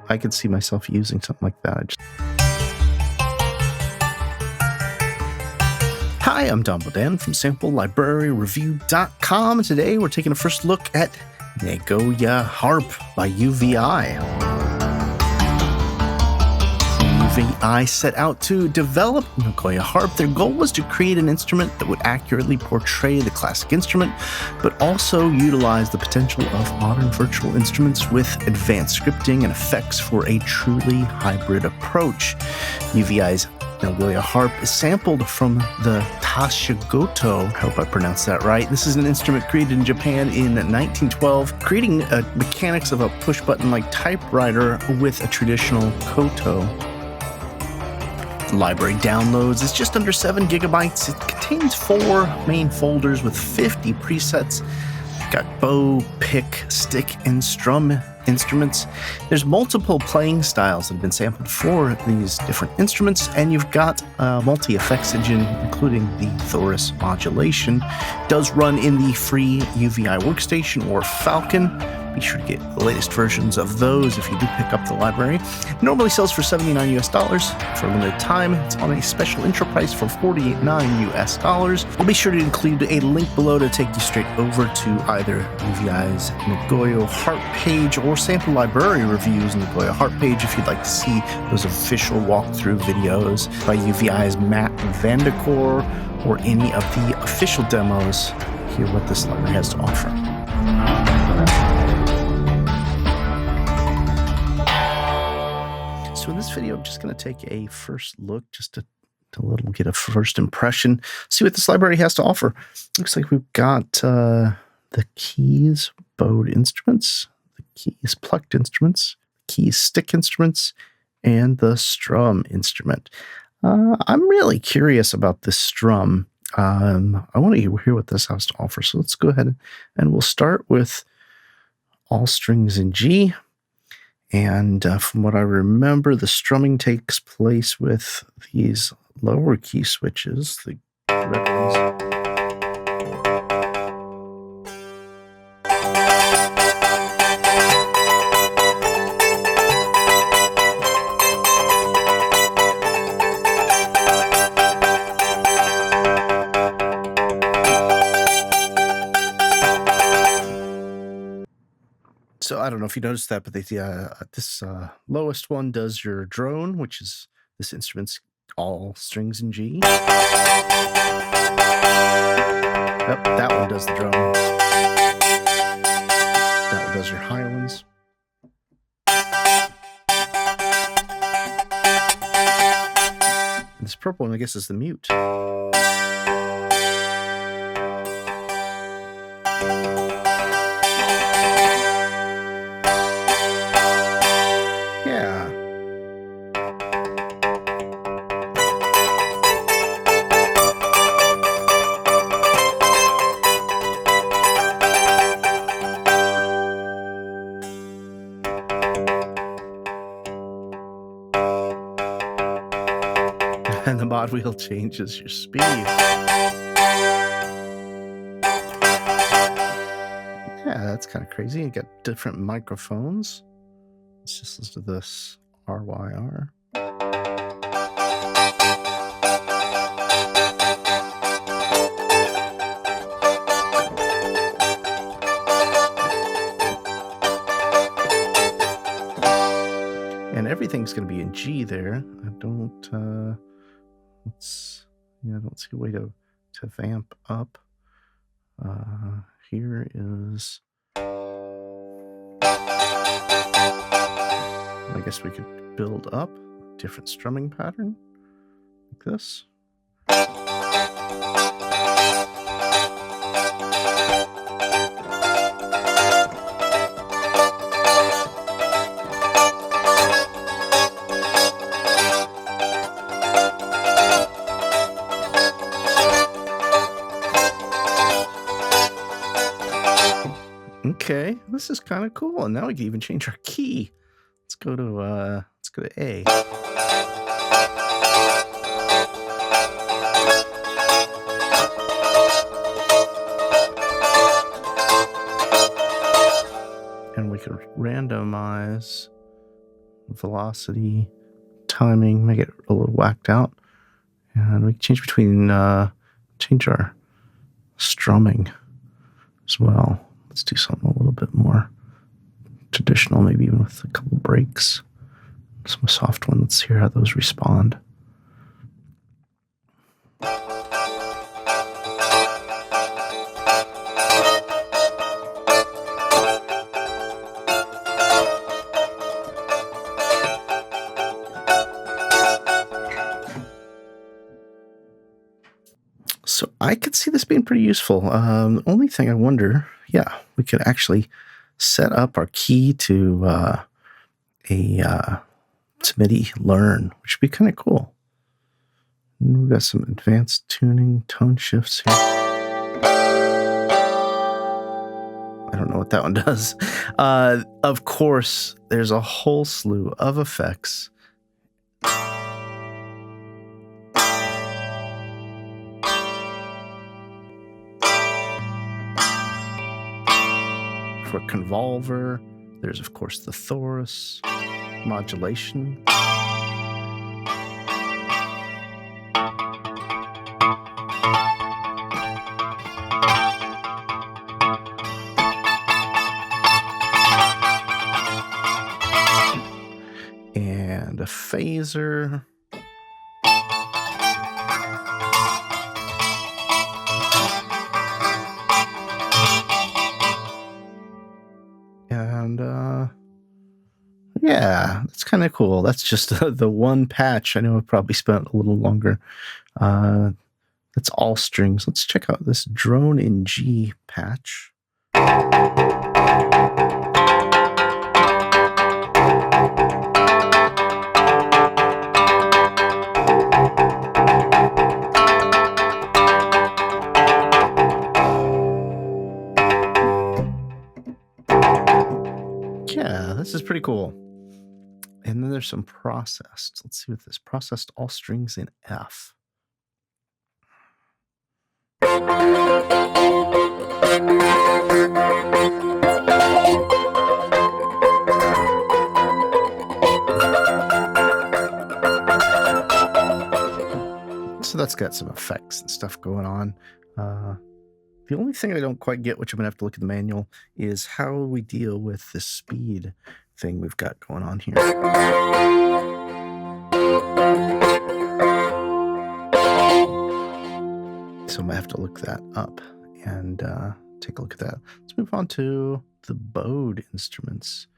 I could see myself using something like that. Hi, I'm Don Bodan from SampleLibraryReview.com, and today we're taking a first look at Nagoya Harp by UVI. UVI set out to develop Nagoya Harp. Their goal was to create an instrument that would accurately portray the classic instrument, but also utilize the potential of modern virtual instruments with advanced scripting and effects for a truly hybrid approach. UVI's Nagoya Harp is sampled from the Tashigoto. I hope I pronounced that right. This is an instrument created in Japan in 1912, creating mechanics of a push-button-like typewriter with a traditional koto. Library downloads is just under 7 gigabytes. It contains 4 main folders with 50 presets. Got bow, pick, stick, and strum instruments. There's multiple playing styles that have been sampled for these different instruments, and you've got a multi-effects engine, including the Thoris modulation. It does run in the free UVI workstation or Falcon. Be sure to get the latest versions of those if you do pick up the library. It normally sells for $79 US. For a limited time, it's on a special intro price for $49 US. We'll be sure to include a link below to take you straight over to either UVI's Nagoya Harp page or Sample Library Reviews Nagoya Harp page if you'd like to see those official walkthrough videos by UVI's Matt Vandecore or any of the official demos. Hear what this library has to offer. So in this video, I'm just going to take a first look, just to get a first impression, see what this library has to offer. Looks like we've got the keys bowed instruments, the keys plucked instruments, keys stick instruments, and the strum instrument. I'm really curious about this strum. I want to hear what this has to offer. So let's go ahead and we'll start with all strings in G. And from what I remember, the strumming takes place with these lower key switches, the red ones. So I don't know if you noticed that, but this lowest one does your drone, which is this instrument's all strings in G. Yep, that one does the drone. That one does your higher ones. And this purple one, I guess, is the mute. And the mod wheel changes your speed. Yeah, that's kind of crazy. You get different microphones. Let's just listen to this RYR. And everything's going to be in G there. I don't see a way to vamp up. Here is, I guess we could build up a different strumming pattern like this. Okay, this is kind of cool. And now we can even change our key. Let's go to A. And we can randomize velocity, timing, make it a little whacked out. And we can change between, change our strumming as well. Let's do something a little bit more traditional, maybe even with a couple breaks. Some soft one. Let's hear how those respond. So I could see this being pretty useful. The only thing I wonder, we could actually set up our key to a MIDI learn, which would be kind of cool. And we've got some advanced tuning, tone shifts here. I don't know what that one does. Of course, there's a whole slew of effects. For convolver, there's of course the chorus, modulation. And a phaser. And that's kind of cool. That's just the one patch. I know I probably spent a little longer. That's all strings. Let's check out this drone in G patch. Yeah, this is pretty cool. And then there's some processed. Let's see what this processed all strings in F. So that's got some effects and stuff going on. The only thing I don't quite get, which I'm going to have to look at the manual, is how we deal with this speed thing we've got going on here. So I'm going to have to look that up and take a look at that. Let's move on to the bowed instruments.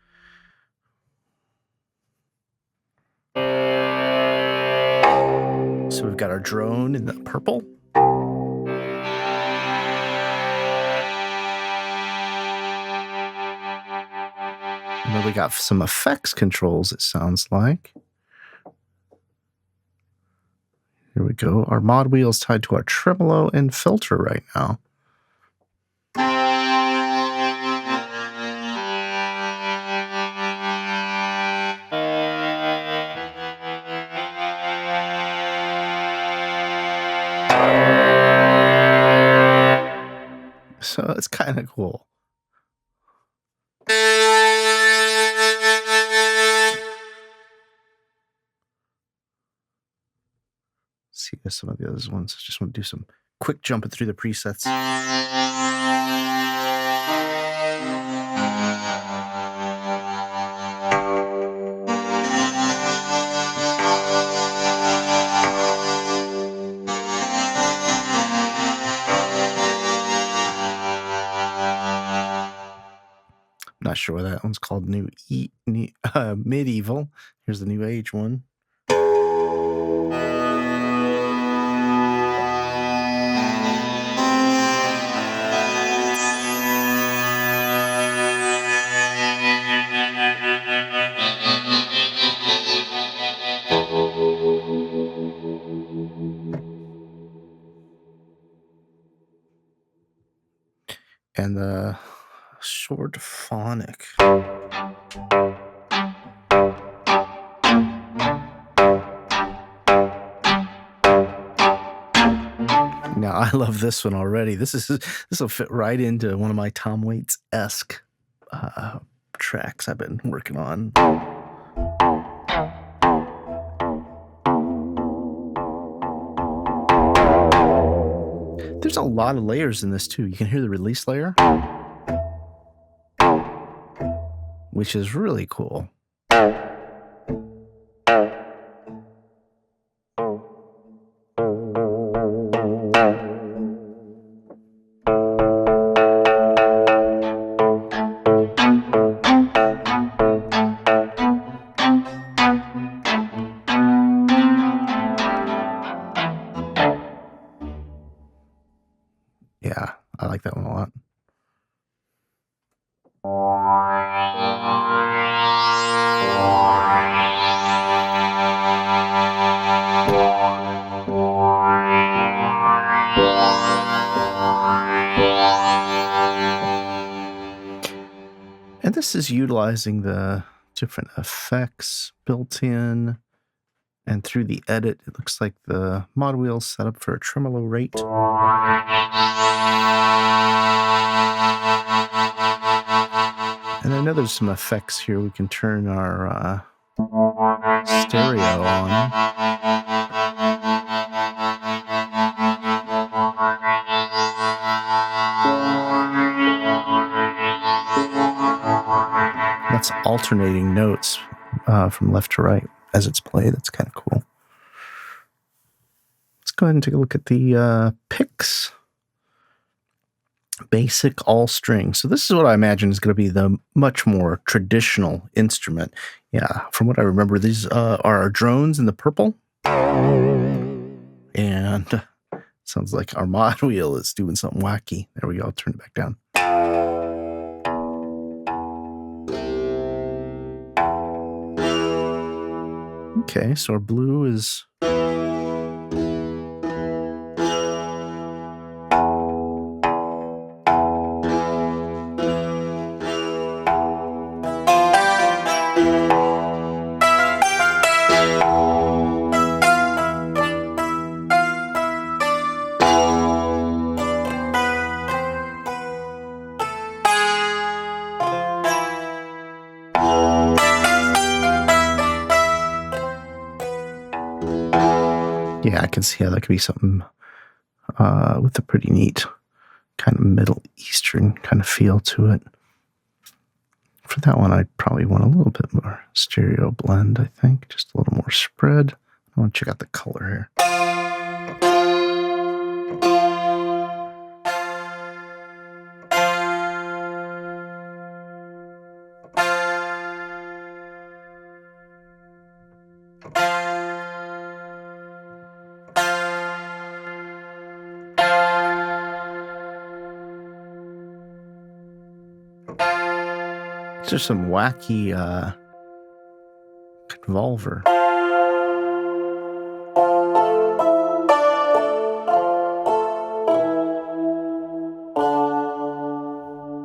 So we've got our drone in the purple. And then we got some effects controls, it sounds like. Here we go. Our mod wheel is tied to our tremolo and filter right now. So it's kind of cool. See some of the other ones. I just want to do some quick jumping through the presets. Not sure what that one's called. Medieval. Here's the New Age one. And the short phonic. Now I love this one already. This will fit right into one of my Tom Waits-esque tracks I've been working on. There's a lot of layers in this too. You can hear the release layer, which is really cool. Yeah, I like that one a lot. And this is utilizing the different effects built in. And through the edit, it looks like the mod wheel is set up for a tremolo rate. And I know there's some effects here. We can turn our stereo on. That's alternating notes from left to right as it's played. That's kind of cool. Let's go ahead and take a look at the picks. Basic all string. So this is what I imagine is going to be the much more traditional instrument. Yeah, from what I remember, these are our drones in the purple. And sounds like our mod wheel is doing something wacky. There we go. I'll turn it back down. Okay, so our blue is... Yeah, I can see how that could be something with a pretty neat kind of Middle Eastern kind of feel to it. For that one, I'd probably want a little bit more stereo blend, I think. Just a little more spread. I want to check out the color here. These are some wacky convolver.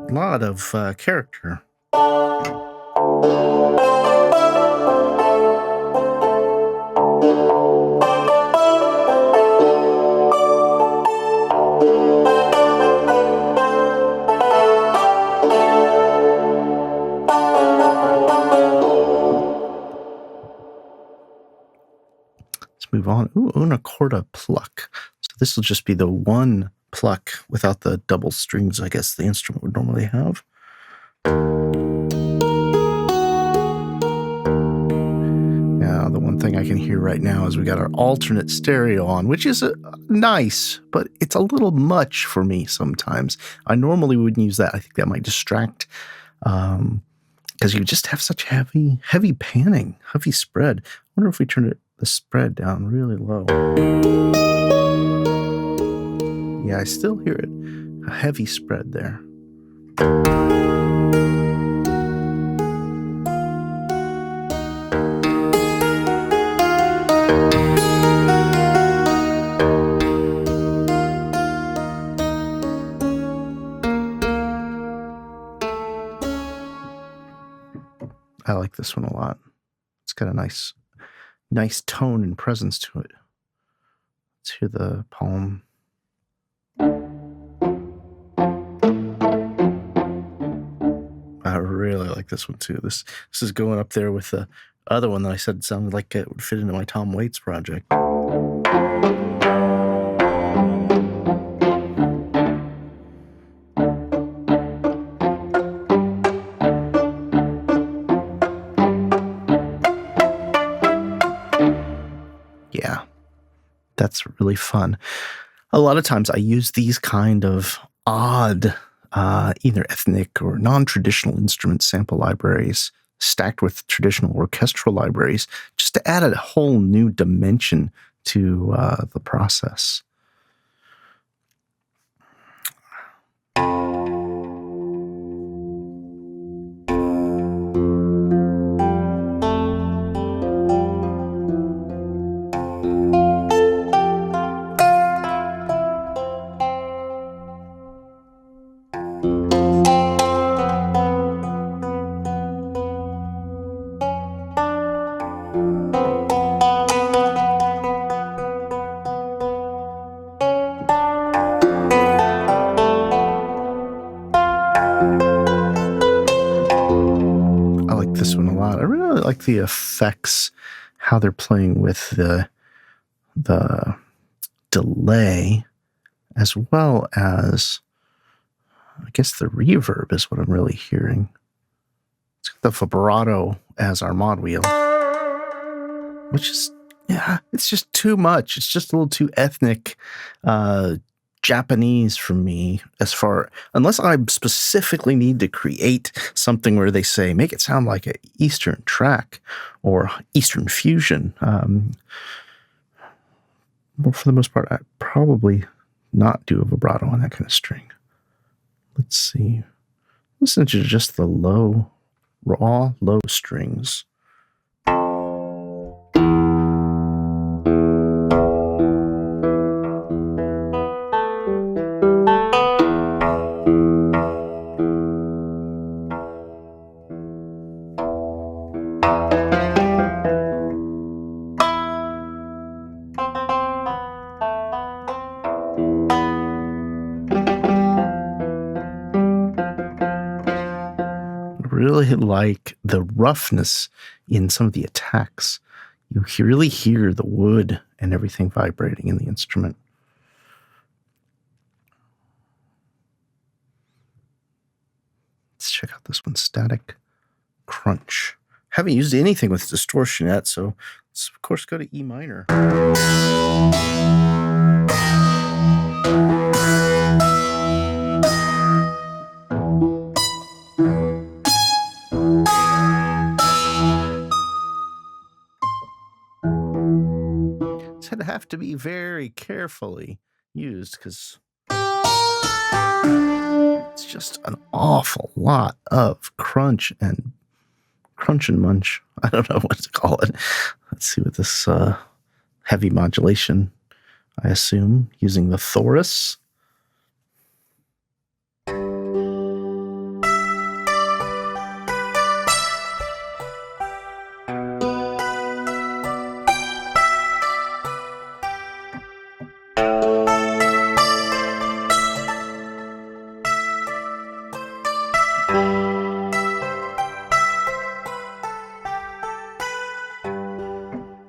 A lot of character. Move on. Ooh, una corda pluck. So this will just be the one pluck without the double strings, I guess the instrument would normally have. Now, the one thing I can hear right now is we got our alternate stereo on, which is nice, but it's a little much for me sometimes. I normally wouldn't use that. I think that might distract because you just have such heavy panning, heavy spread. I wonder if we turn the spread down really low. Yeah, I still hear it. A heavy spread there. I like this one a lot. It's got a nice tone and presence to it. Let's hear the palm. I really like this one too. This is going up there with the other one that I said sounded like it would fit into my Tom Waits project. That's really fun. A lot of times I use these kind of odd, either ethnic or non-traditional instrument sample libraries stacked with traditional orchestral libraries just to add a whole new dimension to the process. I like this one a lot. I really like the effects, how they're playing with the delay, as well as, I guess, the reverb is what I'm really hearing. It's got the vibrato as our mod wheel, which is, yeah, it's just too much. It's just a little too ethnic, Japanese for me, unless I specifically need to create something where they say, make it sound like an Eastern track or Eastern fusion. Well, for the most part, I'd probably not do a vibrato on that kind of string. Let's see. Listen to just the raw low strings. Really like the roughness in some of the attacks. You really hear the wood and everything vibrating in the instrument. Let's check out this one, Static Crunch. Haven't used anything with distortion yet, so let's of course go to E minor. It'd have to be very carefully used because it's just an awful lot of crunch and munch. I don't know what to call it. Let's see what this heavy modulation, I assume, using the Thorus.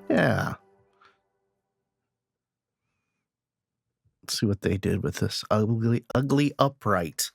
Yeah. Let's see what they did with this ugly upright.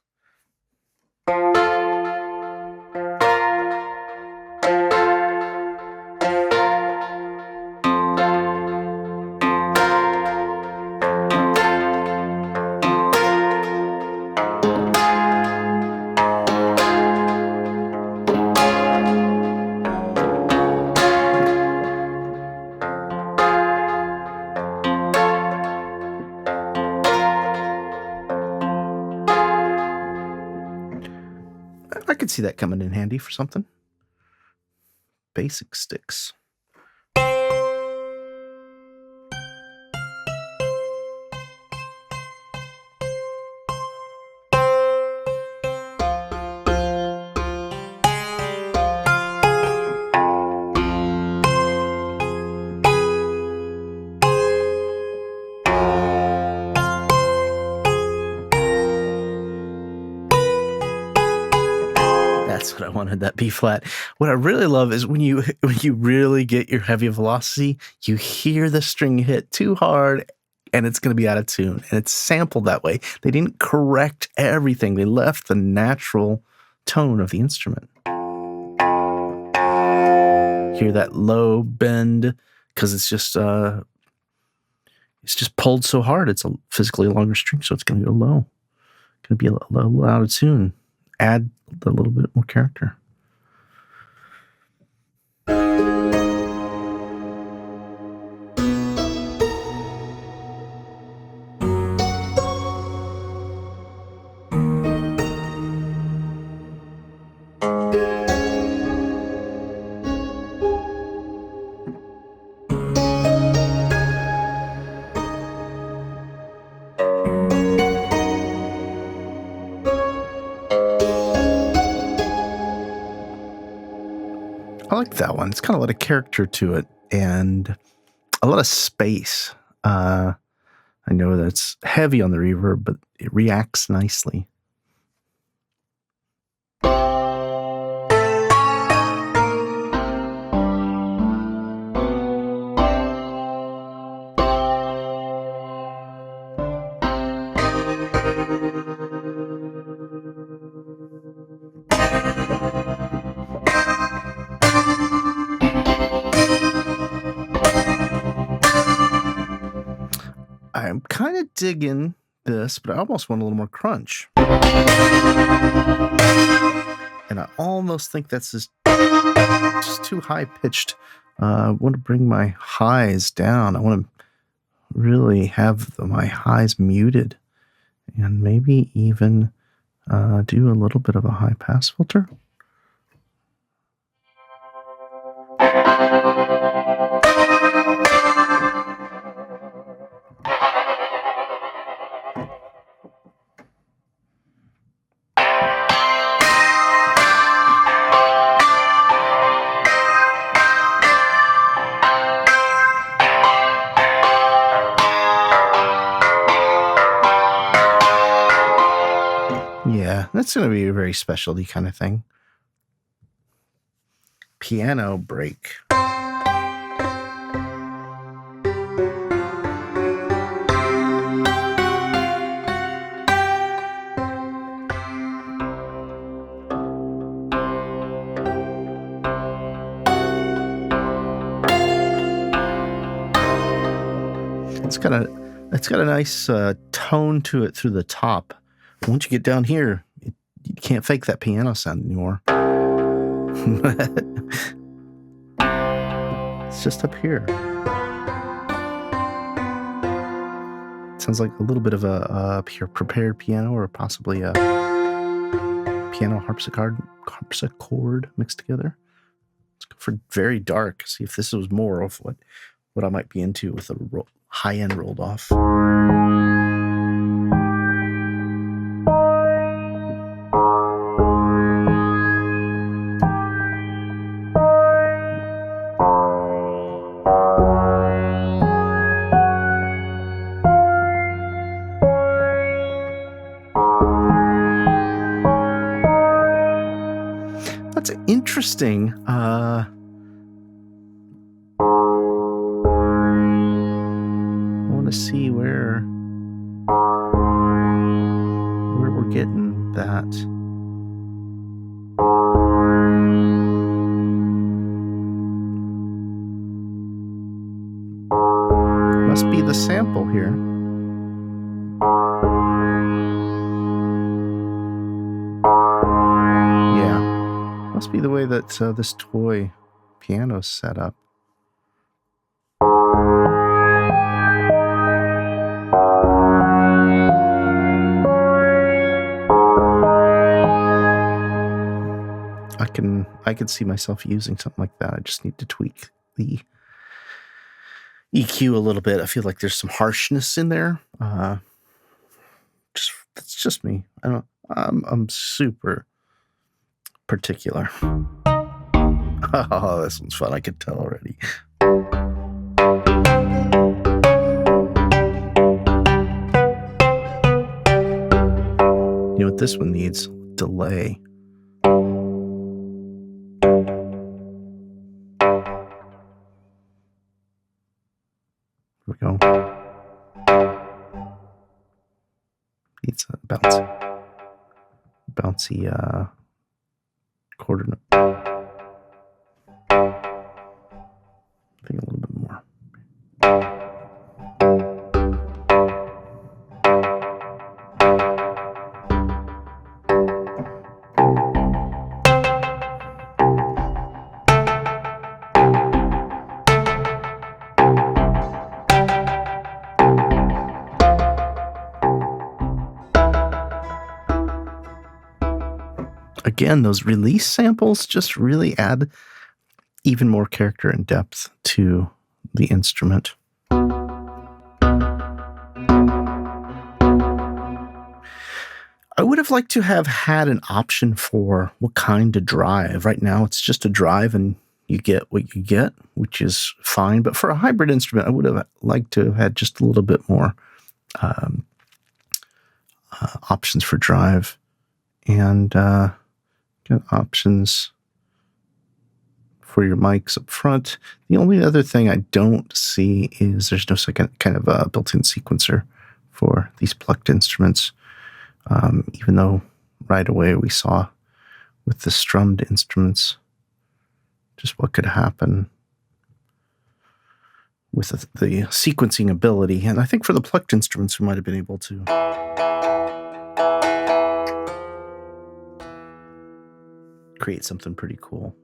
I could see that coming in handy for something. Basic sticks. That's what I wanted, that B flat. What I really love is when you really get your heavy velocity, you hear the string hit too hard and it's going to be out of tune. And it's sampled that way. They didn't correct everything. They left the natural tone of the instrument. Hear that low bend because it's just It's just pulled so hard. It's a physically longer string, so it's going to go low. Going to be a little louder soon. Add a little bit more character. I like that one. It's got a lot of character to it and a lot of space. I know that it's heavy on the reverb, but it reacts nicely. I'm kind of digging this, but I almost want a little more crunch. And I almost think that's just too high pitched. I want to bring my highs down. I want to really have my highs muted and maybe even do a little bit of a high pass filter. Yeah, that's going to be a very specialty kind of thing. Piano break. It's got a nice tone to it through the top. Once you get down here, you can't fake that piano sound anymore. It's just up here. It sounds like a little bit of a prepared piano or possibly a piano harpsichord mixed together. Let's go for very dark. See if this was more of what I might be into with a high end rolled off. That's interesting. I want to see where we're getting that. Must be the sample here. Must be the way that this toy piano is set up. I can see myself using something like that. I just need to tweak the EQ a little bit. I feel like there's some harshness in there. That's just me. I'm super particular. Oh, this one's fun. I can tell already. You know what this one needs? Delay. Here we go. Needs a bouncy quarter note. I think a little bit more. Again, those release samples just really add even more character and depth to the instrument. I would have liked to have had an option for what kind to drive. Right now, it's just a drive and you get what you get, which is fine. But for a hybrid instrument, I would have liked to have had just a little bit more options for drive, and got options for your mics up front. The only other thing I don't see is there's no second kind of a built-in sequencer for these plucked instruments. Even though right away we saw with the strummed instruments just what could happen with the sequencing ability. And I think for the plucked instruments, we might have been able to create something pretty cool.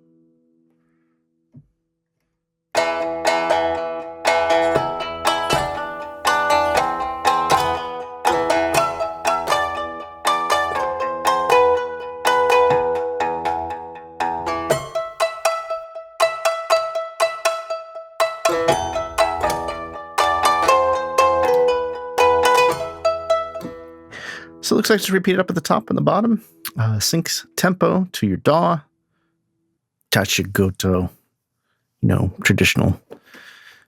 So it looks like just repeat it up at the top and the bottom. Syncs tempo to your DAW. Tachigoto, traditional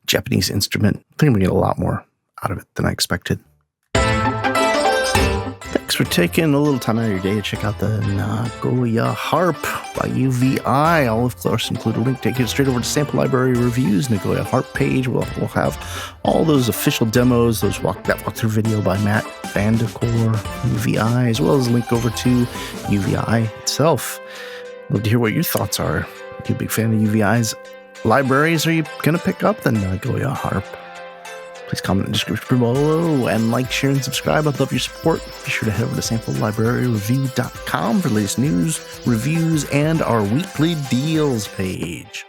Japanese instrument. I think I'm going to get a lot more out of it than I expected. Thanks for taking a little time out of your day to check out the Nagoya Harp by UVI. I'll, of course, include a link to take you straight over to Sample Library Reviews, Nagoya Harp page. We'll have all those official demos, that walkthrough video by Matt Vandecore, UVI, as well as a link over to UVI itself. Love to hear what your thoughts are. Are you a big fan of UVI's libraries? Are you going to pick up the Nagoya Harp? Please comment in the description below and like, share, and subscribe. I'd love your support. Be sure to head over to samplelibraryreview.com for the latest news, reviews, and our weekly deals page.